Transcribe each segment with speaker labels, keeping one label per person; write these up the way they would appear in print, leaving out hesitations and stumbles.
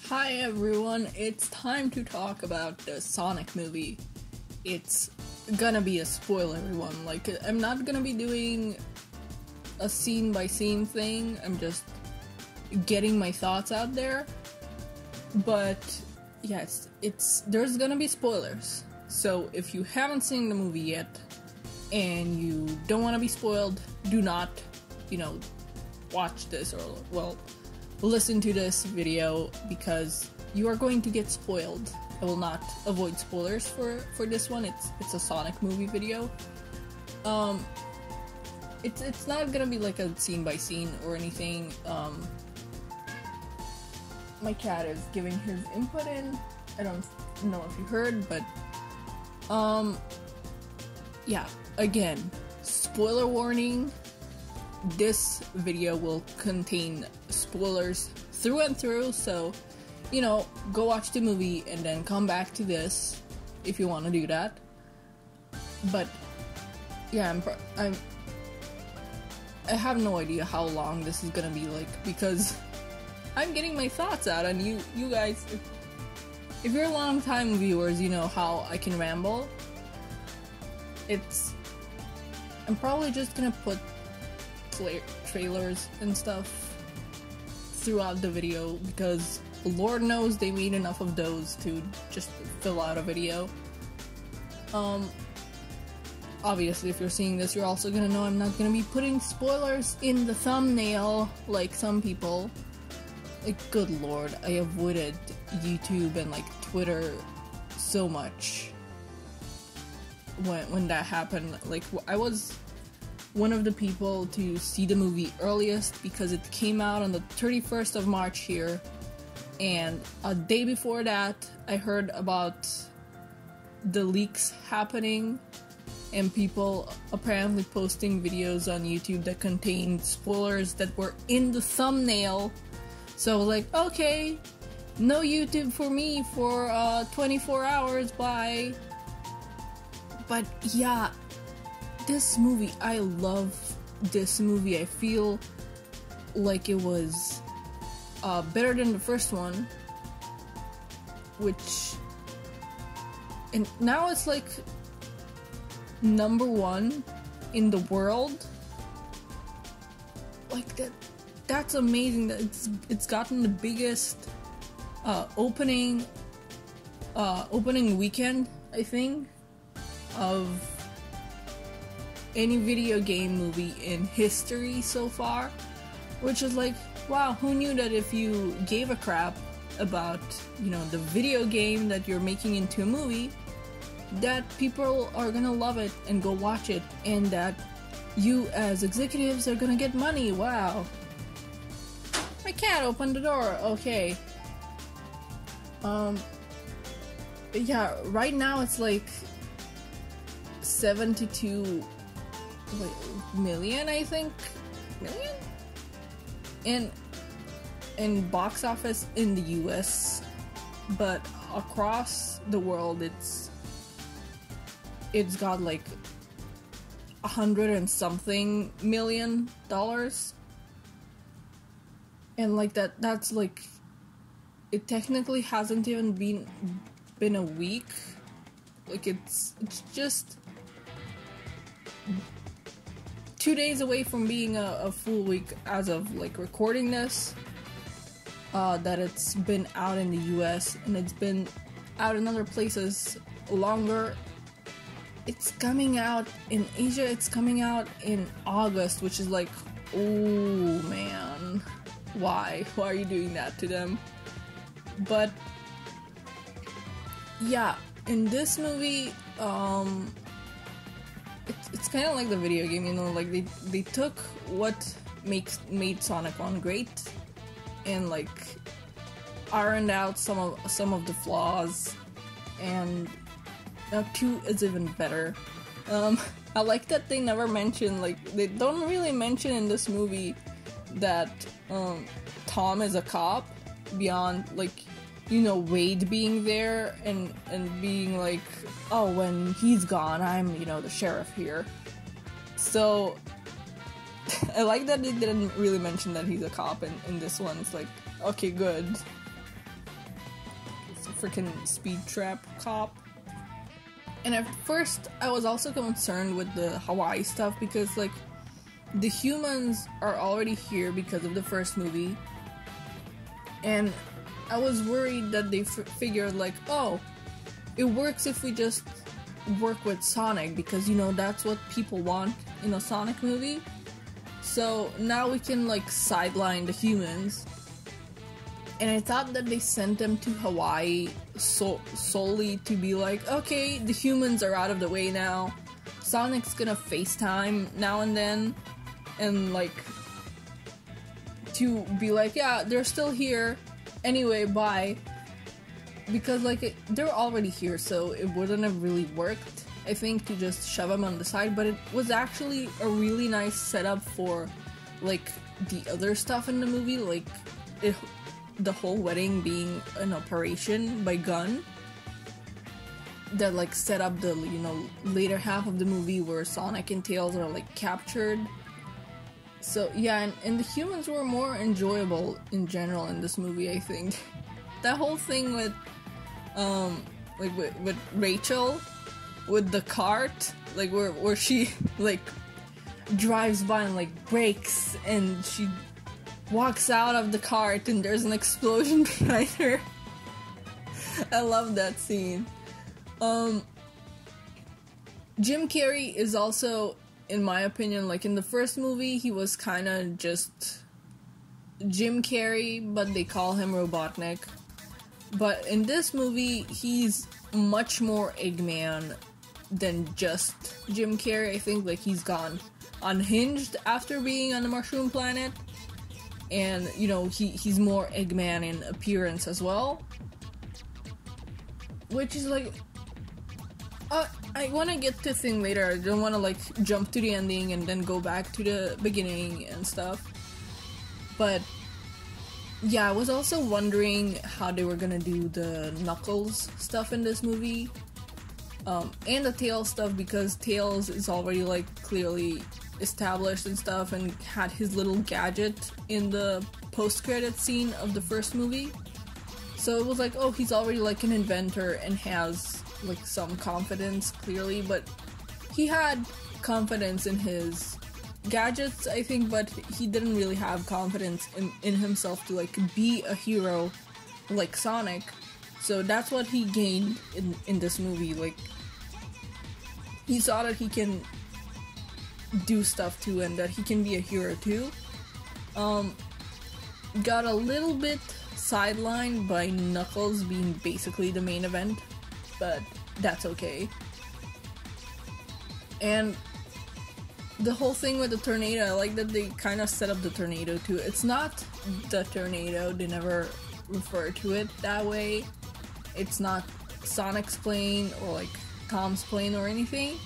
Speaker 1: Hi everyone, it's time to talk about the Sonic movie. It's gonna be a spoiler one, I'm not gonna be doing a scene by scene thing, I'm just getting my thoughts out there. But yes, there's gonna be spoilers. So if you haven't seen the movie yet and you don't want to be spoiled, do not, watch this or listen to this video because you are going to get spoiled. I will not avoid spoilers for this one. It's a Sonic movie video. It's not gonna be like a scene by scene or anything. My cat is giving his input in. I don't know if you heard, but yeah, again, spoiler warning. This video will contain spoilers through and through, so go watch the movie and then come back to this if you want to do that. But yeah, I have no idea how long this is gonna be because I'm getting my thoughts out, and you guys, if you're long time viewers, you know how I can ramble. I'm probably just gonna put trailers and stuff throughout the video because Lord knows they made enough of those to just fill out a video. Obviously, if you're seeing this, you're also gonna know I'm not gonna be putting spoilers in the thumbnail like some people. Good Lord, I avoided YouTube and Twitter so much when that happened. I was one of the people to see the movie earliest because it came out on the 31st of March here, and a day before that I heard about the leaks happening and people apparently posting videos on YouTube that contained spoilers that were in the thumbnail. So I was like, okay, no YouTube for me for 24 hours, bye. But yeah, this movie, I love this movie. I feel like it was better than the first one, and now it's number one in the world. That's amazing that it's gotten the biggest opening weekend, I think, of any video game movie in history so far, which is wow, who knew that if you gave a crap about the video game that you're making into a movie, that people are gonna love it and go watch it, and that you as executives are gonna get money. Wow, my cat opened the door. Okay. Yeah, right now it's 72 million, I think. Million? In box office in the US, but across the world it's got 100 and something million dollars. And that's it technically hasn't even been a week. It's just 2 days away from being a full week as of recording this, that it's been out in the US, and it's been out in other places longer. It's coming out in Asia, it's coming out in August, which is oh man, why are you doing that to them? But yeah, in this movie, it's kind of like the video game, they took what made Sonic 1 great and ironed out some of the flaws, and now 2 is even better. I like that they never mention, they don't really mention in this movie that Tom is a cop beyond Wade being there and being oh, when he's gone, I'm the sheriff here. So I like that they didn't really mention that he's a cop in this one. It's okay, good. freaking speed trap cop. And at first, I was also concerned with the Hawaii stuff because, like, the humans are already here because of the first movie. And I was worried that they figured, like, oh, it works if we just work with Sonic because, you know, that's what people want in a Sonic movie. So now we can, like, sideline the humans. And I thought that they sent them to Hawaii solely to be like, okay, the humans are out of the way now. Sonic's gonna FaceTime now and then. And, like, to be like, yeah, they're still here. Anyway, bye. Because, like, they're already here, so it wouldn't have really worked, I think, to just shove them on the side. But it was actually a really nice setup for, like, the other stuff in the movie. Like, the whole wedding being an operation by Gunn that, like, set up the, you know, later half of the movie where Sonic and Tails are, like, captured. So yeah, and the humans were more enjoyable in general in this movie, I think. That whole thing with like with Rachel with the cart, like where she like drives by and like brakes and she walks out of the cart and there's an explosion behind her. I love that scene. Jim Carrey is also, in my opinion, like in the first movie, he was kind of just Jim Carrey, but they call him Robotnik. But in this movie, he's much more Eggman than just Jim Carrey. I think, like, he's gone unhinged after being on the Mushroom Planet. And, you know, he's more Eggman in appearance as well. Which is, like... I want to get to the thing later. I don't want to, like, jump to the ending and then go back to the beginning and stuff. But, yeah, I was also wondering how they were gonna do the Knuckles stuff in this movie. And the Tails stuff, because Tails is already, like, clearly established and stuff and had his little gadget in the post-credit scene of the first movie. So it was like, oh, he's already, like, an inventor and has, like, some confidence, clearly, but he had confidence in his gadgets, I think, but he didn't really have confidence in himself to, like, be a hero like Sonic. So that's what he gained in this movie. Like, he saw that he can do stuff too and that he can be a hero too. Got a little bit sidelined by Knuckles being basically the main event, but that's okay. And the whole thing with the tornado, I like that they kind of set up the tornado too. It's not the tornado, they never refer to it that way. It's not Sonic's plane or like Tom's plane or anything.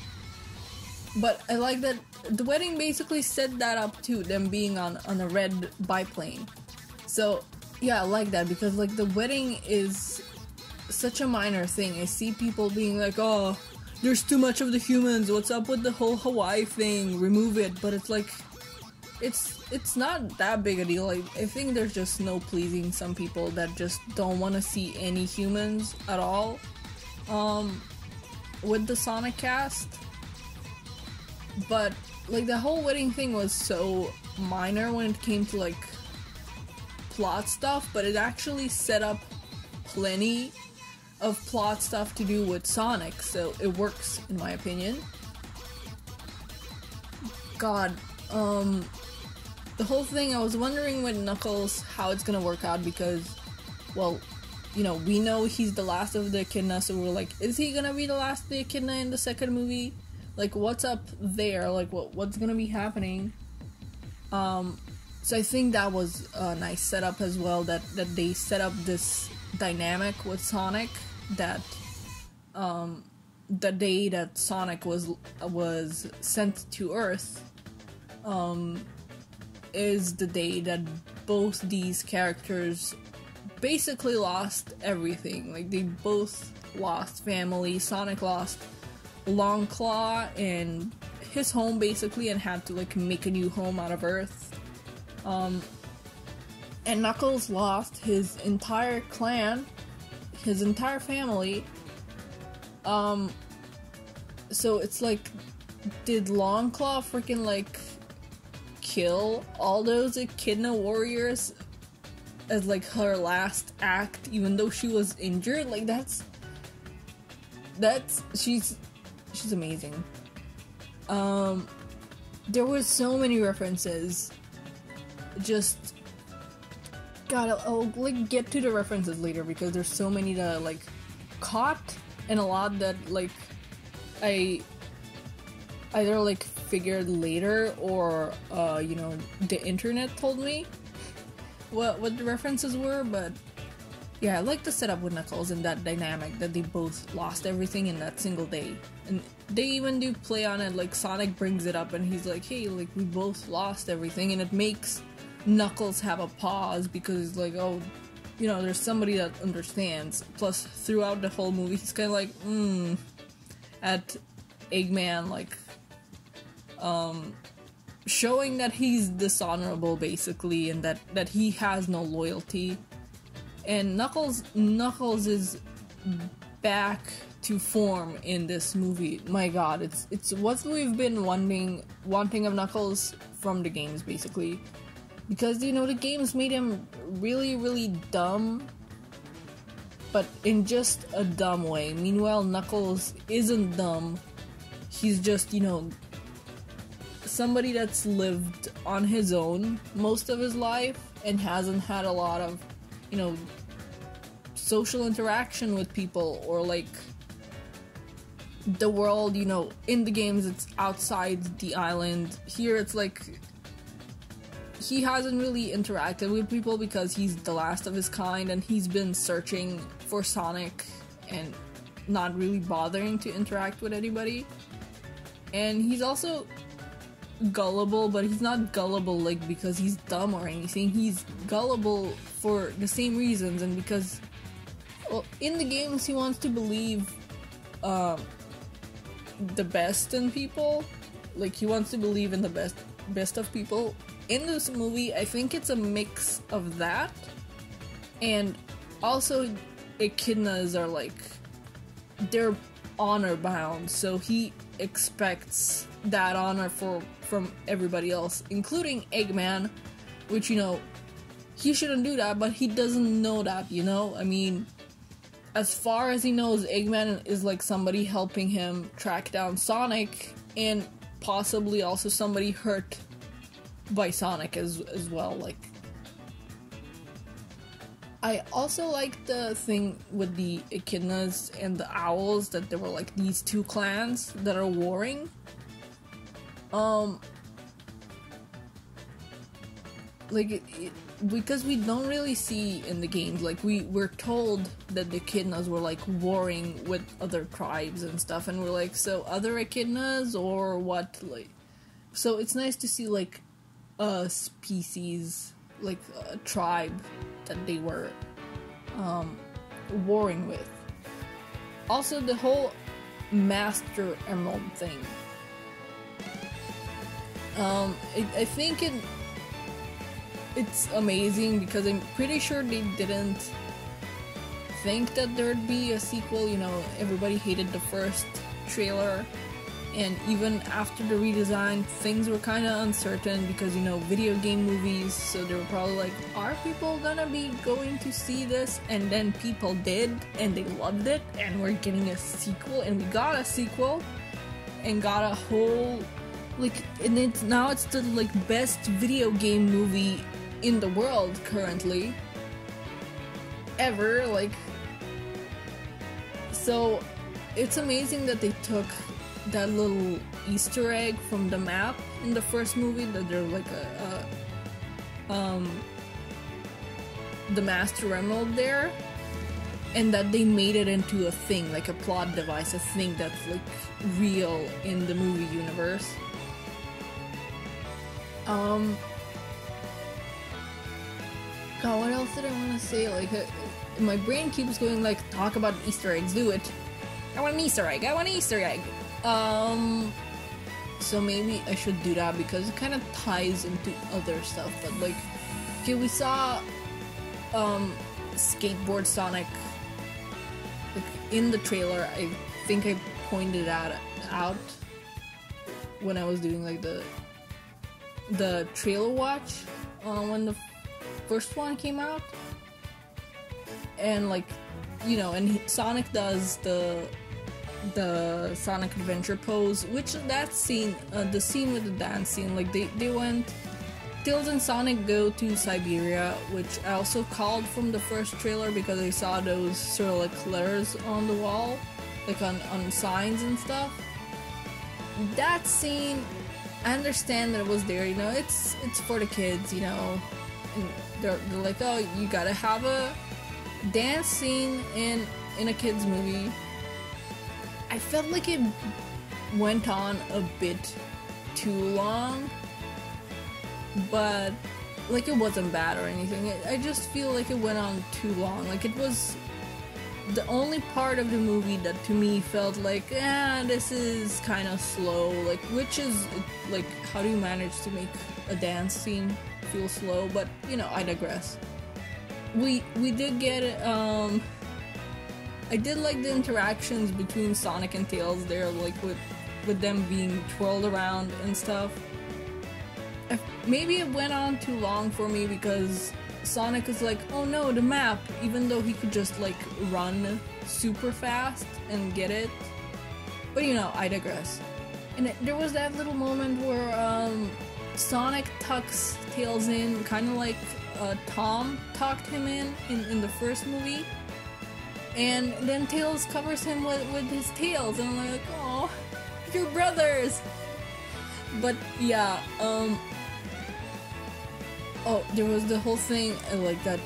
Speaker 1: But I like that the wedding basically set that up too, them being on a red biplane. So yeah, I like that because like the wedding is such a minor thing. I see people being like, oh, there's too much of the humans, what's up with the whole Hawaii thing, remove it. But it's like, it's not that big a deal. I think there's just no pleasing some people that just don't want to see any humans at all with the Sonic cast. But like the whole wedding thing was so minor when it came to like plot stuff, but it actually set up plenty of plot stuff to do with Sonic, so it works in my opinion. God, the whole thing, I was wondering with Knuckles how it's gonna work out because, well, you know, we know he's the last of the Echidna, so we're like, is he gonna be the last of the Echidna in the second movie? Like, what's up there? Like, what's gonna be happening? So I think that was a nice setup as well, that they set up this dynamic with Sonic, that the day that Sonic was sent to Earth is the day that both these characters basically lost everything. Like, they both lost family. Sonic lost Longclaw and his home basically and had to like make a new home out of Earth. And Knuckles lost his entire clan. his entire family. So it's like, did Longclaw freaking like kill all those Echidna warriors as like her last act, even though she was injured? Like that's she's amazing. There were so many references. Just I'll like get to the references later because there's so many that I like caught, and a lot that like I either like figured later or you know, the internet told me what the references were. But yeah, I like the setup with Knuckles and that dynamic that they both lost everything in that single day. And they even do play on it, like Sonic brings it up and he's like, hey, like we both lost everything, and it makes Knuckles have a pause because he's like, oh, you know, there's somebody that understands. Plus, throughout the whole movie, he's kind of like, at Eggman, like, showing that he's dishonorable, basically, and that he has no loyalty. And Knuckles is back to form in this movie. My god, it's what we've been wanting of Knuckles from the games, basically. Because, you know, the games made him really, really dumb, but in just a dumb way. Meanwhile, Knuckles isn't dumb. He's just, you know, somebody that's lived on his own most of his life and hasn't had a lot of, you know, social interaction with people, or like the world. You know, in the games it's outside the island. Here it's like he hasn't really interacted with people because he's the last of his kind and he's been searching for Sonic and not really bothering to interact with anybody. And he's also gullible, but he's not gullible like because he's dumb or anything. He's gullible for the same reasons, and because, well, in the games he wants to believe the best in people. Like, he wants to believe in the best of people. In this movie, I think it's a mix of that, and also Echidnas are like, they're honor bound, so he expects that honor from everybody else, including Eggman, which, you know, he shouldn't do that, but he doesn't know that, you know? I mean, as far as he knows, Eggman is like somebody helping him track down Sonic, and possibly also somebody hurt by Sonic as well. Like, I also like the thing with the Echidnas and the Owls, that there were like these two clans that are warring. Like, because we don't really see in the games, like we're told that the Echidnas were like warring with other tribes and stuff, and we're like, so other Echidnas or what? Like, so it's nice to see like a species, like a tribe that they were warring with. Also, the whole Master Emerald thing. I think it's amazing because I'm pretty sure they didn't think that there'd be a sequel. You know, everybody hated the first trailer, and even after the redesign, things were kind of uncertain because, you know, video game movies, so they were probably like, are people gonna be going to see this? And then people did, and they loved it, and we're getting a sequel, and we got a sequel, and got a whole, like, and it's the, like, best video game movie in the world currently, ever, like, so it's amazing that they took that little Easter egg from the map in the first movie, that they're like the Master Emerald there, and that they made it into a thing, like a plot device, a thing that's like real in the movie universe. God, what else did I want to say? Like, my brain keeps going like, talk about Easter eggs, do it. I want an Easter egg, I want an Easter egg. So maybe I should do that because it kind of ties into other stuff. But like, okay, we saw Skateboard Sonic like in the trailer, I think I pointed out when I was doing like the trailer watch when the first one came out, and like, you know, and Sonic does the Sonic Adventure pose, which that scene, the scene with the dance scene, like they went, Tails and Sonic go to Siberia, which I also called from the first trailer because I saw those Cyrillic letters on the wall, like on signs and stuff. That scene, I understand that it was there, you know, it's for the kids, you know, and they're like, oh, you gotta have a dance scene in a kids movie. I felt like it went on a bit too long, but like it wasn't bad or anything. I just feel like it went on too long. Like it was the only part of the movie that to me felt like, this is kind of slow. Like, which is like, how do you manage to make a dance scene feel slow? But you know, I digress. We did get I did like the interactions between Sonic and Tails there, like with them being twirled around and stuff. Maybe it went on too long for me because Sonic is like, oh no, the map, even though he could just like run super fast and get it. But you know, I digress. And there was that little moment where Sonic tucks Tails in, kind of like Tom tucked him in the first movie. And then Tails covers him with his tails, and I'm like, oh, you're brothers! But yeah, oh, there was the whole thing, like that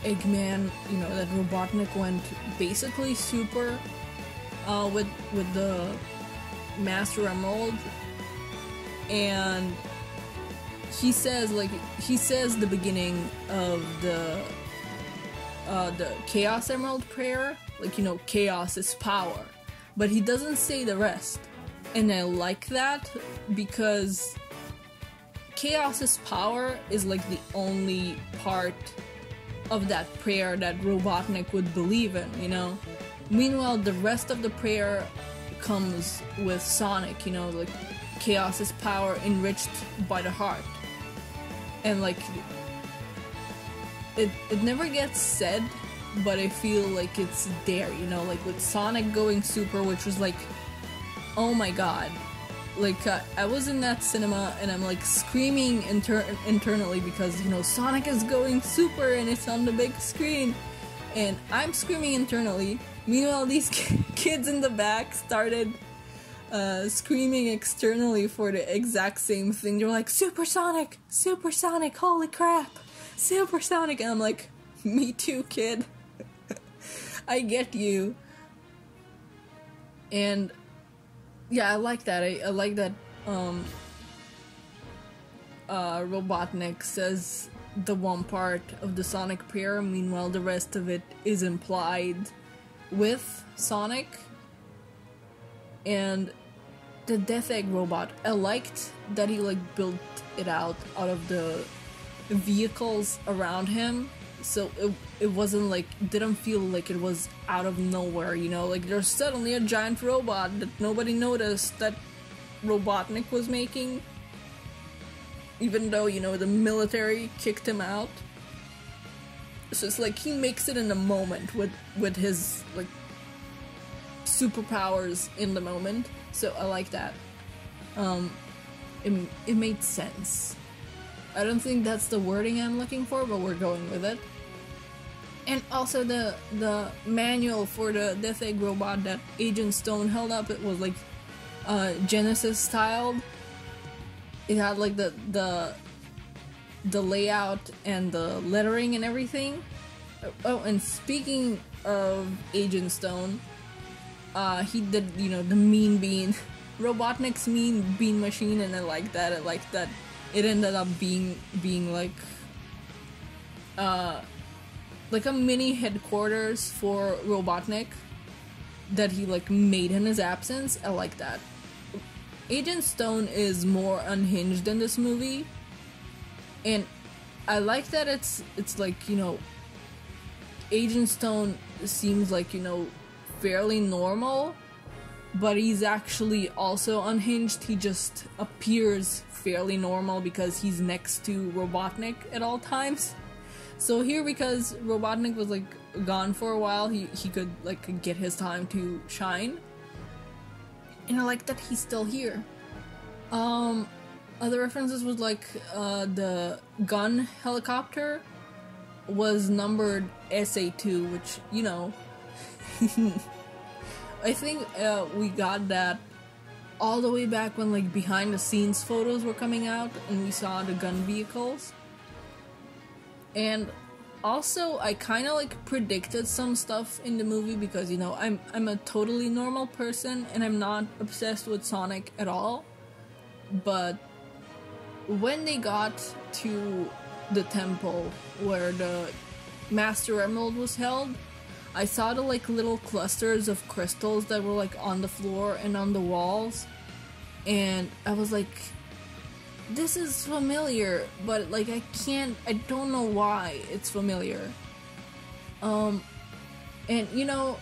Speaker 1: Eggman, you know, that Robotnik went basically super with the Master Emerald, and he says the beginning of the Chaos Emerald prayer, like, you know, chaos is power, but he doesn't say the rest, and I like that because chaos is power is like the only part of that prayer that Robotnik would believe in, you know. Meanwhile, the rest of the prayer comes with Sonic, you know, like chaos is power enriched by the heart, and like it never gets said, but I feel like it's there, you know, like with Sonic going super, which was like, oh my god. Like, I was in that cinema and I'm like screaming internally because, you know, Sonic is going super and it's on the big screen. And I'm screaming internally. Meanwhile, these kids in the back started screaming externally for the exact same thing. They're like, Supersonic! Supersonic! Holy crap! Supersonic! And I'm like, me too, kid. I get you. And yeah, I like that. I like that Robotnik says the one part of the Sonic prayer, meanwhile the rest of it is implied with Sonic. And the Death Egg robot, I liked that he like built it out of the vehicles around him, so it wasn't like, didn't feel like it was out of nowhere, you know, like there's suddenly a giant robot that nobody noticed that Robotnik was making, even though, you know, the military kicked him out. So it's like he makes it in the moment with his like superpowers in the moment, so I like that. It made sense. I don't think that's the wording I'm looking for, but we're going with it. And also the manual for the Death Egg robot that Agent Stone held up, it was like Genesis styled. It had like the layout and the lettering and everything. Oh, and speaking of Agent Stone, he did, you know, the Mean Bean, Robotnik's Mean Bean machine, and I like that. I like that it ended up being like a mini headquarters for Robotnik that he like made in his absence. I like that. Agent Stone is more unhinged in this movie, and I like that it's like, you know, Agent Stone seems like, you know, fairly normal, but he's actually also unhinged. He just appears fairly normal because he's next to Robotnik at all times. So here, because Robotnik was like gone for a while, he could like get his time to shine. And I like that he's still here. Other references was like the gun helicopter was numbered SA2, which, you know, I think we got that all the way back when like behind the scenes photos were coming out and we saw the gun vehicles. And also I kind of like predicted some stuff in the movie because, you know, I'm a totally normal person and I'm not obsessed with Sonic at all. But when they got to the temple where the Master Emerald was held, I saw the like little clusters of crystals that were like on the floor and on the walls, and I was like, this is familiar, but like I don't know why it's familiar. And you know,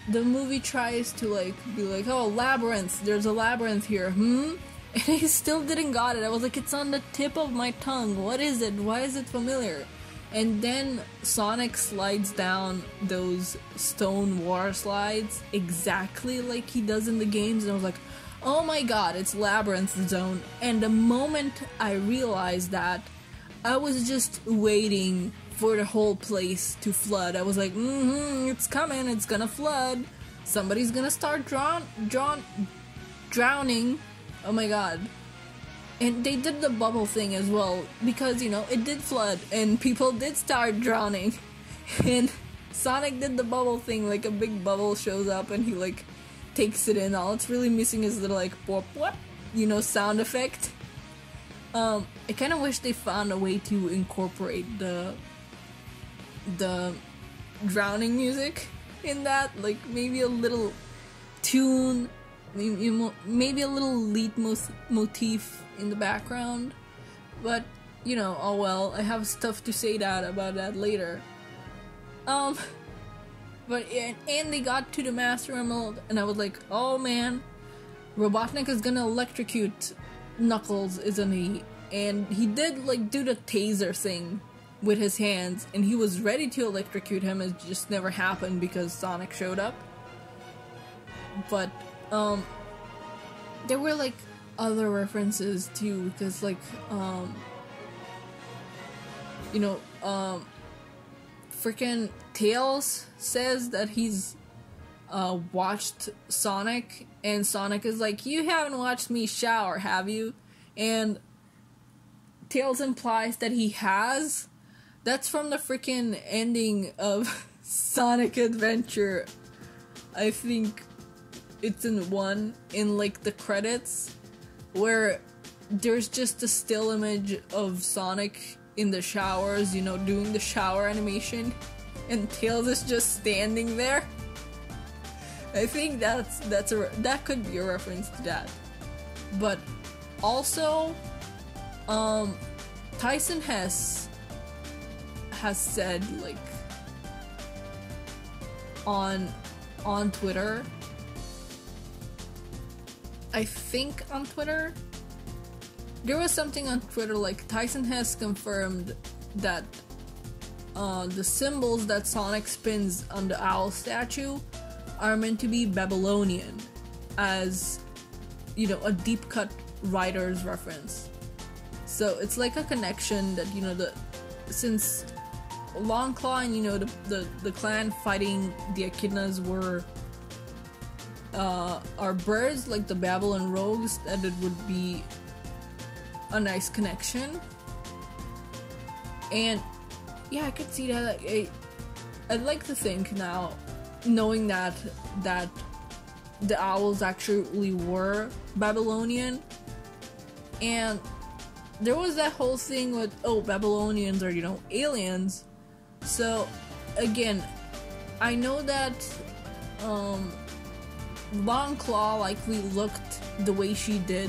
Speaker 1: the movie tries to like be like, oh, labyrinth, there's a labyrinth here, and I still didn't got it. I was like, it's on the tip of my tongue, what is it, why is it familiar? And then Sonic slides down those stone water slides exactly like he does in the games, and I was like, oh my god, it's Labyrinth Zone. And the moment I realized that, I was just waiting for the whole place to flood. I was like, it's coming, it's gonna flood. Somebody's gonna start drowning. Oh my god. And they did the bubble thing as well, because, you know, it did flood and people did start drowning. And Sonic did the bubble thing, like a big bubble shows up and he like takes it in. All it's really missing is the like pop, you know, sound effect. I kind of wish they found a way to incorporate the drowning music in that, like maybe a little tune, maybe a little lead motif in the background, but you know, oh well, I have stuff to say about that later. But and they got to the Master Emerald, and I was like, oh man, Robotnik is gonna electrocute Knuckles, isn't he? And he did like do the taser thing with his hands, and he was ready to electrocute him. It just never happened because Sonic showed up. But there were like other references too, because like you know, freaking Tails says that he's watched Sonic, and Sonic is like, you haven't watched me shower, have you? And Tails implies that he has. That's from the freaking ending of Sonic Adventure. I think it's in like the credits, where there's just a still image of Sonic in the showers, you know, doing the shower animation, and Tails is just standing there. I think that could be a reference to that. But also, Tyson has said, like, on Twitter, I think on Twitter, there was something on Twitter, like Tyson has confirmed that the symbols that Sonic spins on the owl statue are meant to be Babylonian, as, you know, a deep cut writer's reference. So it's like a connection that, you know, since Long Claw and, you know, the clan fighting the Echidnas are birds, like the Babylon rogues, that it would be a nice connection. And yeah, I could see that. I'd like to think now, knowing that the owls actually were Babylonian, and there was that whole thing with, oh, Babylonians are, you know, aliens. So again, I know that Long Claw likely looked the way she did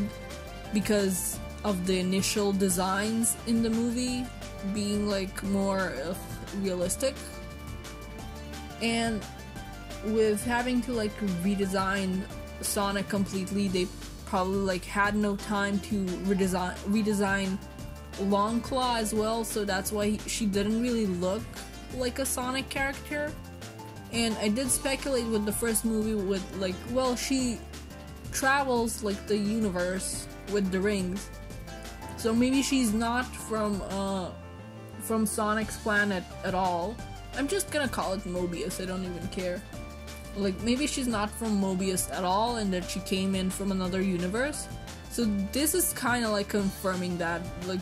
Speaker 1: because of the initial designs in the movie being like more realistic, And with having to like redesign Sonic completely, they probably like had no time to redesign Longclaw as well, so that's why she didn't really look like a Sonic character. And I did speculate with the first movie with like, well, she travels like the universe with the rings, so maybe she's not from Sonic's planet at all. I'm just gonna call it Mobius, I don't even care. Like, maybe she's not from Mobius at all and that she came in from another universe. So this is kind of like confirming that, like,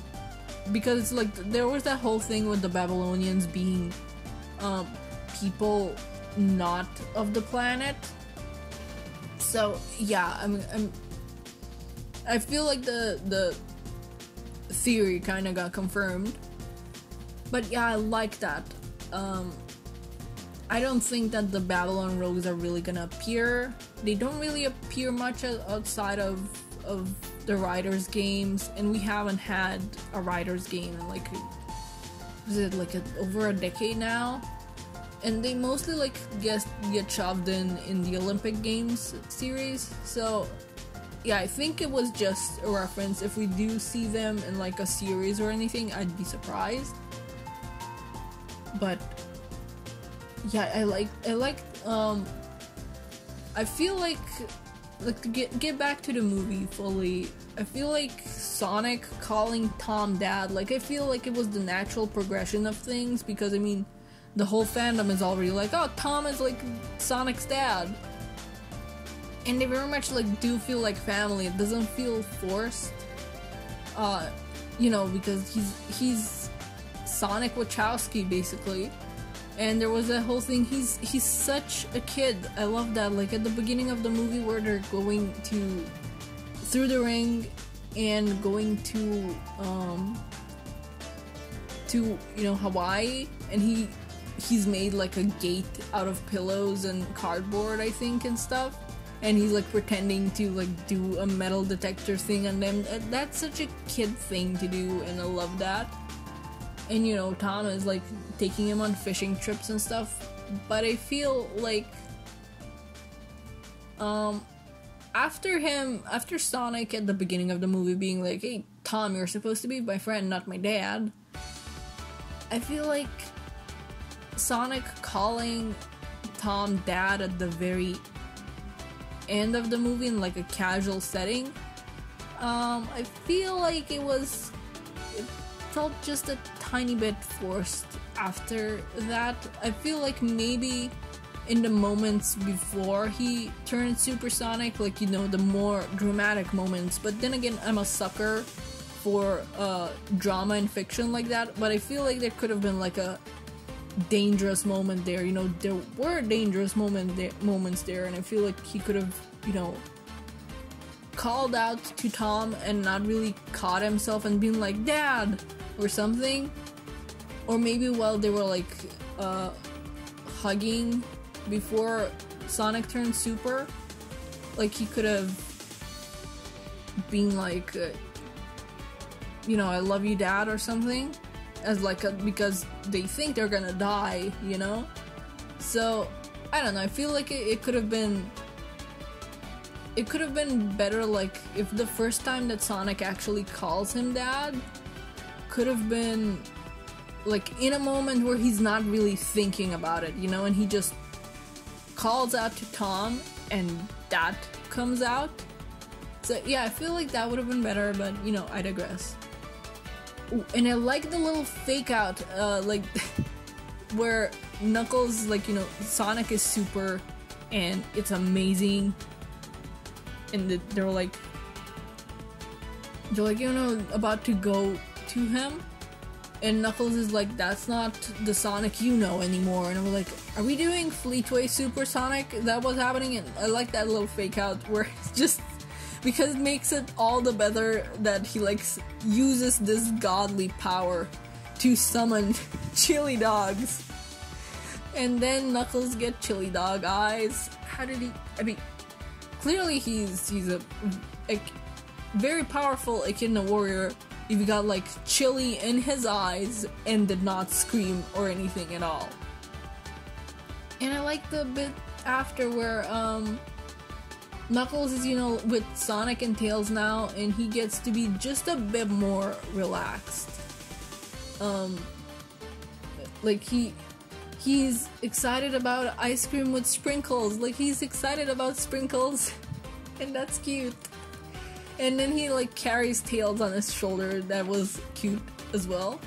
Speaker 1: because like there was that whole thing with the Babylonians being people not of the planet. So yeah, I feel like the theory kind of got confirmed. But yeah, I like that. I don't think that the Babylon Rogues are really gonna appear. They don't really appear much outside of the Riders games, and we haven't had a Riders game in like, is it like over a decade now? And they mostly like get shoved in the Olympic Games series. So yeah, I think it was just a reference. If we do see them in like a series or anything, I'd be surprised. But yeah, I feel like to get back to the movie fully, I feel like Sonic calling Tom Dad, like, I feel like it was the natural progression of things, because I mean, the whole fandom is already like, oh, Tom is like Sonic's dad, and they very much like do feel like family. It doesn't feel forced, you know, because he's Sonic Wachowski basically. And there was that whole thing, he's such a kid. I love that, like at the beginning of the movie where they're going through the ring and going to you know, Hawaii, and he's made like a gate out of pillows and cardboard, I think, and stuff, and he's like pretending to like do a metal detector thing on them. That's such a kid thing to do, and I love that. And you know, Tom is like taking him on fishing trips and stuff, but I feel like after Sonic at the beginning of the movie being like, hey Tom, you're supposed to be my friend, not my dad, I feel like Sonic calling Tom Dad at the very end of the movie in like a casual setting, I feel like it felt just a tiny bit forced after that. I feel like maybe in the moments before he turned supersonic, like, you know, the more dramatic moments, but then again, I'm a sucker for drama and fiction like that, but I feel like there could have been like a dangerous moment there, you know, there were dangerous moments there, and I feel like he could have, you know, called out to Tom and not really caught himself and been like, Dad, or something. Or maybe while they were like hugging before Sonic turned super, like he could have been like, you know, I love you, Dad, or something, as like because they think they're gonna die, you know. So I don't know, I feel like it could have been better, like if the first time that Sonic actually calls him Dad could have been like in a moment where he's not really thinking about it, you know, and he just calls out to Tom and that comes out. So yeah, I feel like that would have been better, but you know, I digress. Ooh, and I like the little fake out, like where Knuckles, like, you know, Sonic is super and it's amazing, and they're like, you know, about to go to him, and Knuckles is like, that's not the Sonic you know anymore, and I'm like, are we doing Fleetway Super Sonic? That was happening, and I like that little fake out where it's just, because it makes it all the better that he like uses this godly power to summon chili dogs, and then Knuckles get chili dog eyes. How did he, I mean, clearly he's a very powerful Echidna warrior if you got like chili in his eyes and did not scream or anything at all. And I like the bit after where Knuckles is, with Sonic and Tails now, and he gets to be just a bit more relaxed. Like he's excited about ice cream with sprinkles. Like, he's excited about sprinkles, and that's cute. And then he like carries Tails on his shoulder. That was cute as well.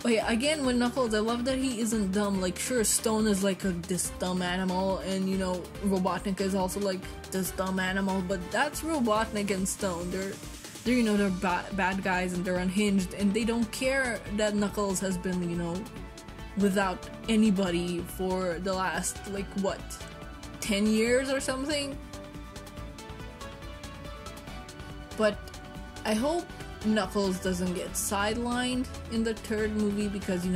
Speaker 1: But yeah, again, with Knuckles, I love that he isn't dumb. Like, sure, Stone is like this dumb animal, and Robotnik is also like this dumb animal, but that's Robotnik and Stone. They're bad guys, and they're unhinged, and they don't care that Knuckles has been, without anybody for the last, 10 years or something? But I hope Knuckles doesn't get sidelined in the third movie, because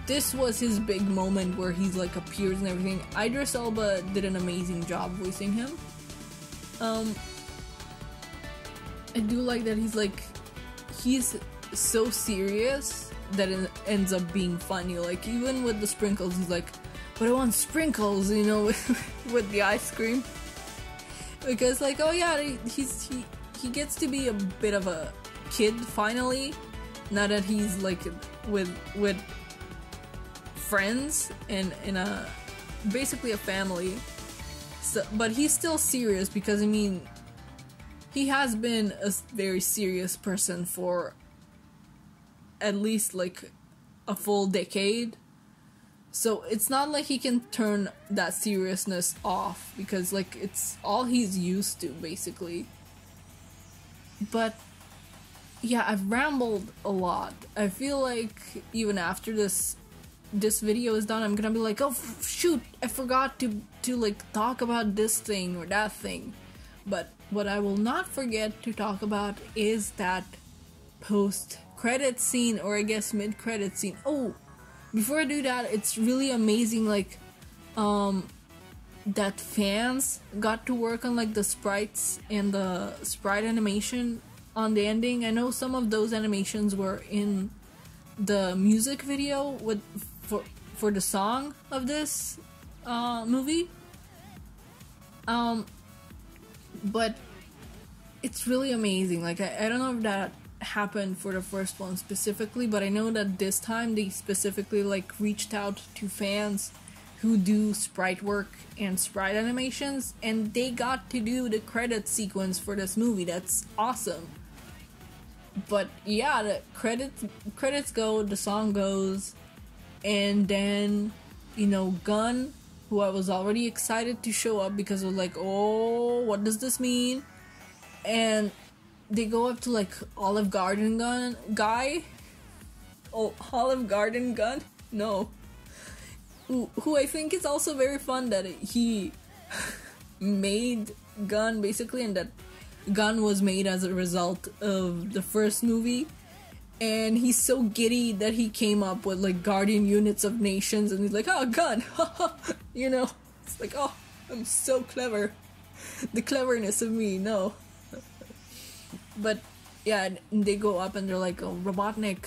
Speaker 1: this was his big moment where he's like appears and everything. Idris Elba did an amazing job voicing him. I do like that he's so serious that it ends up being funny. Like, even with the sprinkles, he's like, but I want sprinkles, with the ice cream, because oh yeah, he gets to be a bit of a kid finally, now that he's with friends and in basically a family. So, but he's still serious, because he has been a very serious person for at least a full decade. So it's not like he can turn that seriousness off, because it's all he's used to basically. But yeah, I've rambled a lot. I feel like even after this video is done, I'm gonna be like, oh shoot, I forgot to talk about this thing or that thing. But what I will not forget to talk about is that post-credit scene, or I guess mid-credit scene. Oh, before I do that, it's really amazing that fans got to work on the sprites and the sprite animation on the ending. I know some of those animations were in the music video for the song of this movie. But it's really amazing. I don't know if that happened for the first one specifically, but I know that this time they specifically reached out to fans who do sprite work and sprite animations, and they got to do the credit sequence for this movie. That's awesome. But yeah, the credits go, the song goes, and then Gunn, who I was already excited to show up, because I was like, oh, what does this mean? And they go up to Olive Garden guy. Oh, Olive Garden Gunn? No. Who I think is also very fun that he made Gunn basically, and that Gunn was made as a result of the first movie. And he's so giddy that he came up with Guardian Units of Nations, and he's like, oh, Gunn, it's like, oh, I'm so clever. The cleverness of me, no. But yeah, they go up and they're like, oh, Robotnik,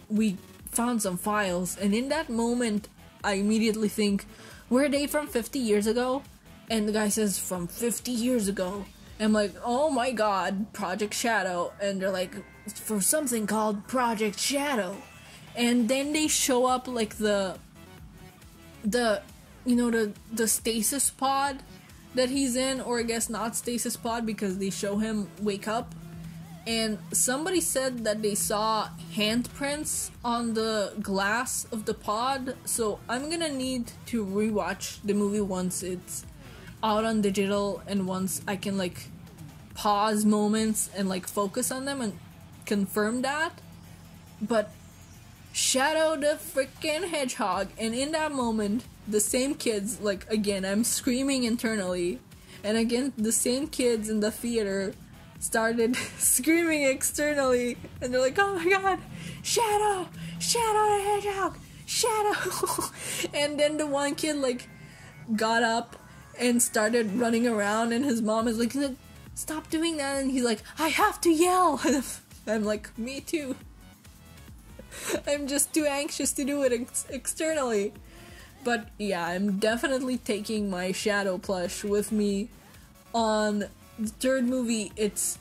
Speaker 1: we found some files. And in that moment, I immediately think, were they from 50 years ago? And the guy says, from 50 years ago. And I'm like, oh my god, Project Shadow. And they're like, for something called Project Shadow. And then they show up the stasis pod that he's in, or I guess not stasis pod, because they show him wake up. And somebody said that they saw handprints on the glass of the pod, so I'm gonna need to rewatch the movie once it's out on digital, and once I can pause moments and focus on them and confirm that. But Shadow the freaking Hedgehog, and in that moment, the same kids, again, I'm screaming internally, and again, the same kids in the theater started screaming externally, and they're like, oh my god, Shadow the Hedgehog, Shadow. And then the one kid got up and started running around, and his mom is like, stop doing that, and he's like, I have to yell. I'm like, me too. I'm just too anxious to do it externally. But yeah, I'm definitely taking my Shadow plush with me on the third movie. It's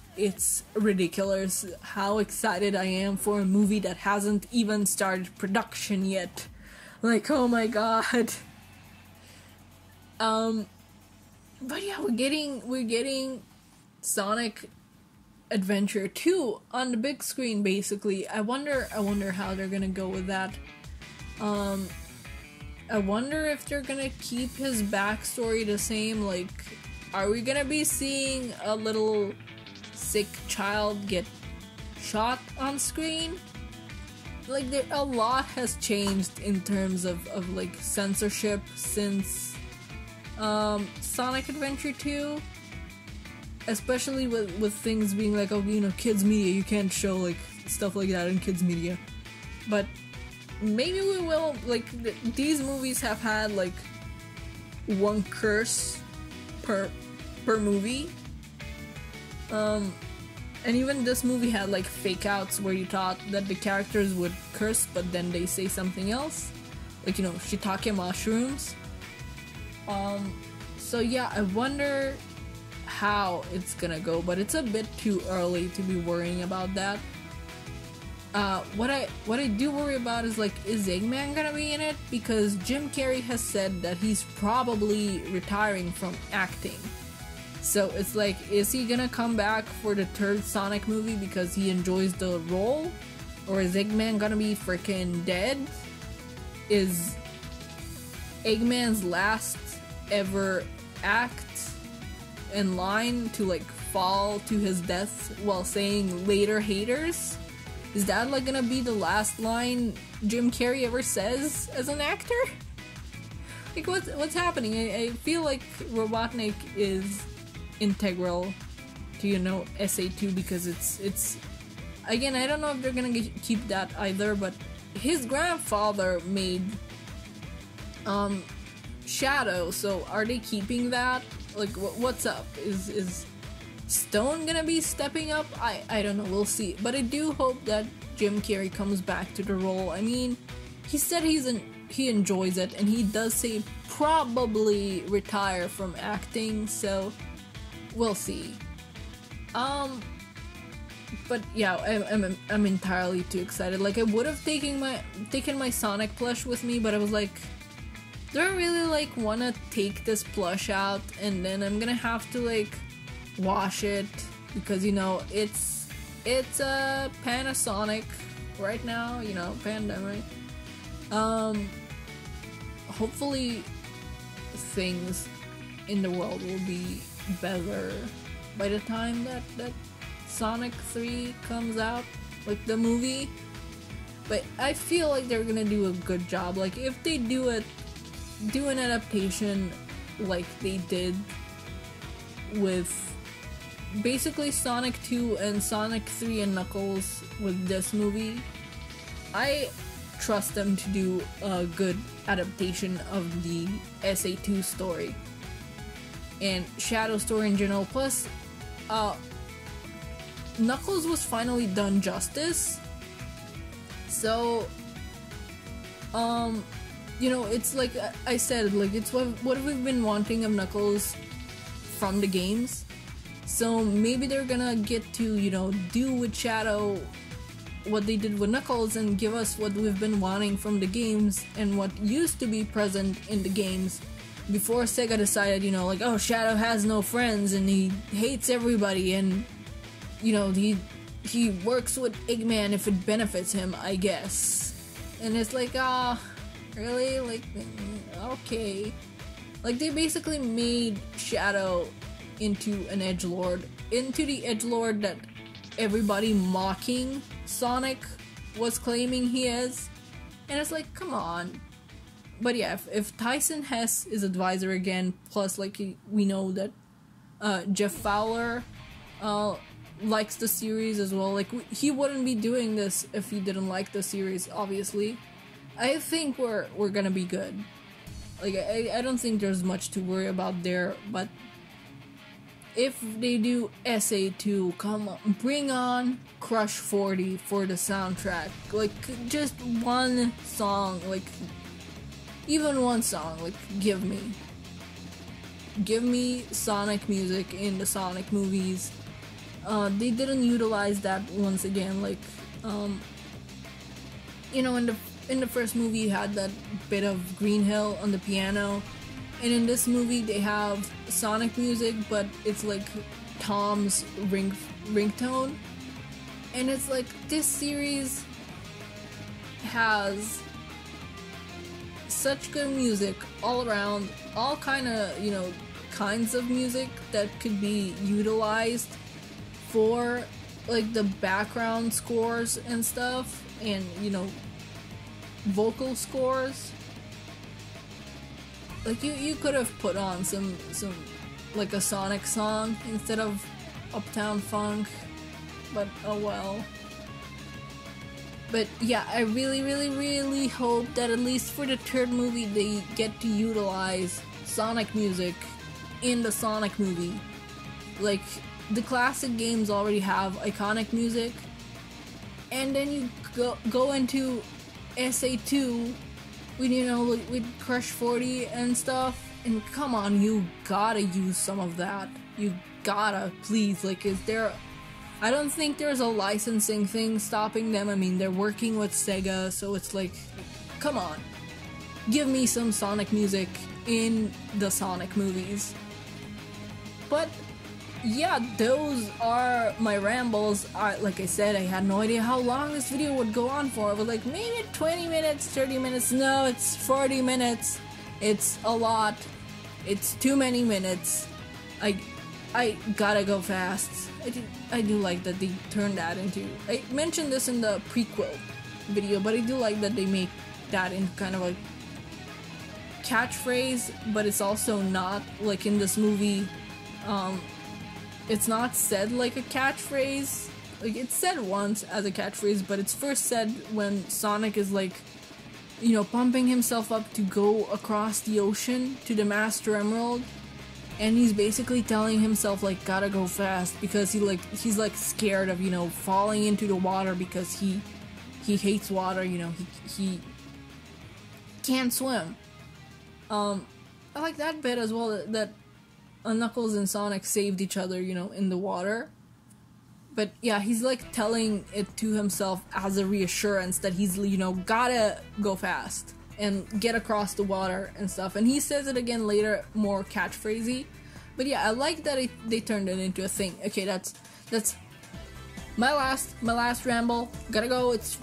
Speaker 1: ridiculous how excited I am for a movie that hasn't even started production yet. Like, oh my god. But yeah, we're getting Sonic Adventure 2 on the big screen, basically. I wonder how they're gonna go with that. I wonder if they're gonna keep his backstory the same. Like, are we gonna be seeing a little sick child get shot on screen? Like, a lot has changed in terms of like censorship since Sonic Adventure 2, especially with things being like, oh, you know, kids media, you can't show like stuff like that in kids media. But maybe we will. Like, these movies have had like one curse per movie, and even this movie had like fake outs where you thought that the characters would curse, but then they say something else, like, you know, shiitake mushrooms. So yeah, I wonder how it's gonna go, but it's a bit too early to be worrying about that. What I do worry about is, like, is Eggman gonna be in it? Because Jim Carrey has said that he's probably retiring from acting. So it's like, is he gonna come back for the third Sonic movie because he enjoys the role? Or is Eggman gonna be freaking dead? Is Eggman's last ever act in line to like fall to his death while saying later haters? Is that like gonna be the last line Jim Carrey ever says as an actor? Like, what's happening? I feel like Robotnik is integral to, you know, SA2, because it's again, I don't know if they're gonna keep that either, but his grandfather made Shadow, so are they keeping that? Like, what's up? Is Stone gonna be stepping up? I don't know, we'll see. But I do hope that Jim Carrey comes back to the role. I mean, he said he enjoys it, and he does say probably retire from acting, so we'll see. But yeah, I'm entirely too excited. Like, I would have taken my Sonic plush with me, but I was like, do I really like wanna take this plush out and then I'm gonna have to like wash it, because, you know, it's a Panasonic right now, you know, pandemic. Hopefully things in the world will be better by the time that Sonic 3 comes out, like the movie. But I feel like they're gonna do a good job. Like, if they do an adaptation like they did with basically Sonic 2 and Sonic 3 and Knuckles with this movie, I trust them to do a good adaptation of the SA2 story and Shadow story in general. Plus, Knuckles was finally done justice, so you know, it's like I said, like, it's what we've been wanting of Knuckles from the games. So maybe they're gonna get to, you know, do with Shadow what they did with Knuckles and give us what we've been wanting from the games and what used to be present in the games before Sega decided, you know, like, oh, Shadow has no friends and he hates everybody, and, you know, he works with Eggman if it benefits him, I guess. And it's like, really? Like, okay. Like, they basically made Shadow into an edgelord. Into the edgelord that everybody mocking Sonic was claiming he is. And it's like, come on. But yeah, if Tyson Hesse is advisor again, plus, like, we know that Jeff Fowler likes the series as well. Like, he wouldn't be doing this if he didn't like the series, obviously. I think we're gonna be good. Like, I don't think there's much to worry about there, but if they do SA2, come on, bring on Crush 40 for the soundtrack. Like, just one song, like, even one song, like, give me Sonic music in the Sonic movies. They didn't utilize that once again, like, you know, in the first movie you had that bit of Green Hill on the piano, and in this movie they have Sonic music, but it's like Tom's ringtone, and it's like this series has such good music all around, all kinds of music that could be utilized for like the background scores and stuff, and vocal scores. Like you could have put on some like a Sonic song instead of Uptown Funk, but oh well. But yeah, I really hope that at least for the third movie they get to utilize Sonic music in the Sonic movie. Like, the classic games already have iconic music, and then you go into SA2 with Crush 40 and stuff, and come on, you gotta use some of that. You gotta, please. Like, I don't think there's a licensing thing stopping them. I mean, they're working with Sega, so it's like, come on, give me some Sonic music in the Sonic movies. But yeah, those are my rambles. Like I said, I had no idea how long this video would go on for. I was like, maybe 20 minutes, 30 minutes. No, it's 40 minutes. It's a lot. It's too many minutes. I gotta go fast. I do like that they turned that into... I mentioned this in the prequel video, but I do like that they make that into kind of a catchphrase, but it's also not, like in this movie, it's not said like a catchphrase. Like, it's said once as a catchphrase, but it's first said when Sonic is like, pumping himself up to go across the ocean to the Master Emerald, and he's basically telling himself, like, gotta go fast, because he's like scared of, falling into the water, because he hates water, he can't swim. I like that bit as well, that Knuckles and Sonic saved each other, in the water. But yeah, he's like telling it to himself as a reassurance that he's, gotta go fast and get across the water and stuff. And he says it again later, more catchphrasey. But yeah, I like that they turned it into a thing. Okay, that's my last ramble. Gotta go. It's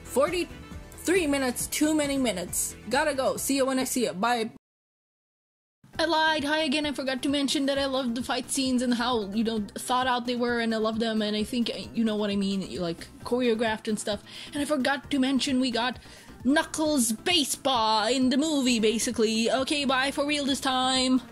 Speaker 1: 43 minutes, too many minutes. Gotta go. See you when I see you. Bye. I lied. Hi again. I forgot to mention that I loved the fight scenes and how, thought out they were, and I love them, and I think you know what I mean, like choreographed and stuff. And I forgot to mention we got Knuckles baseball in the movie, basically. Okay, bye for real this time.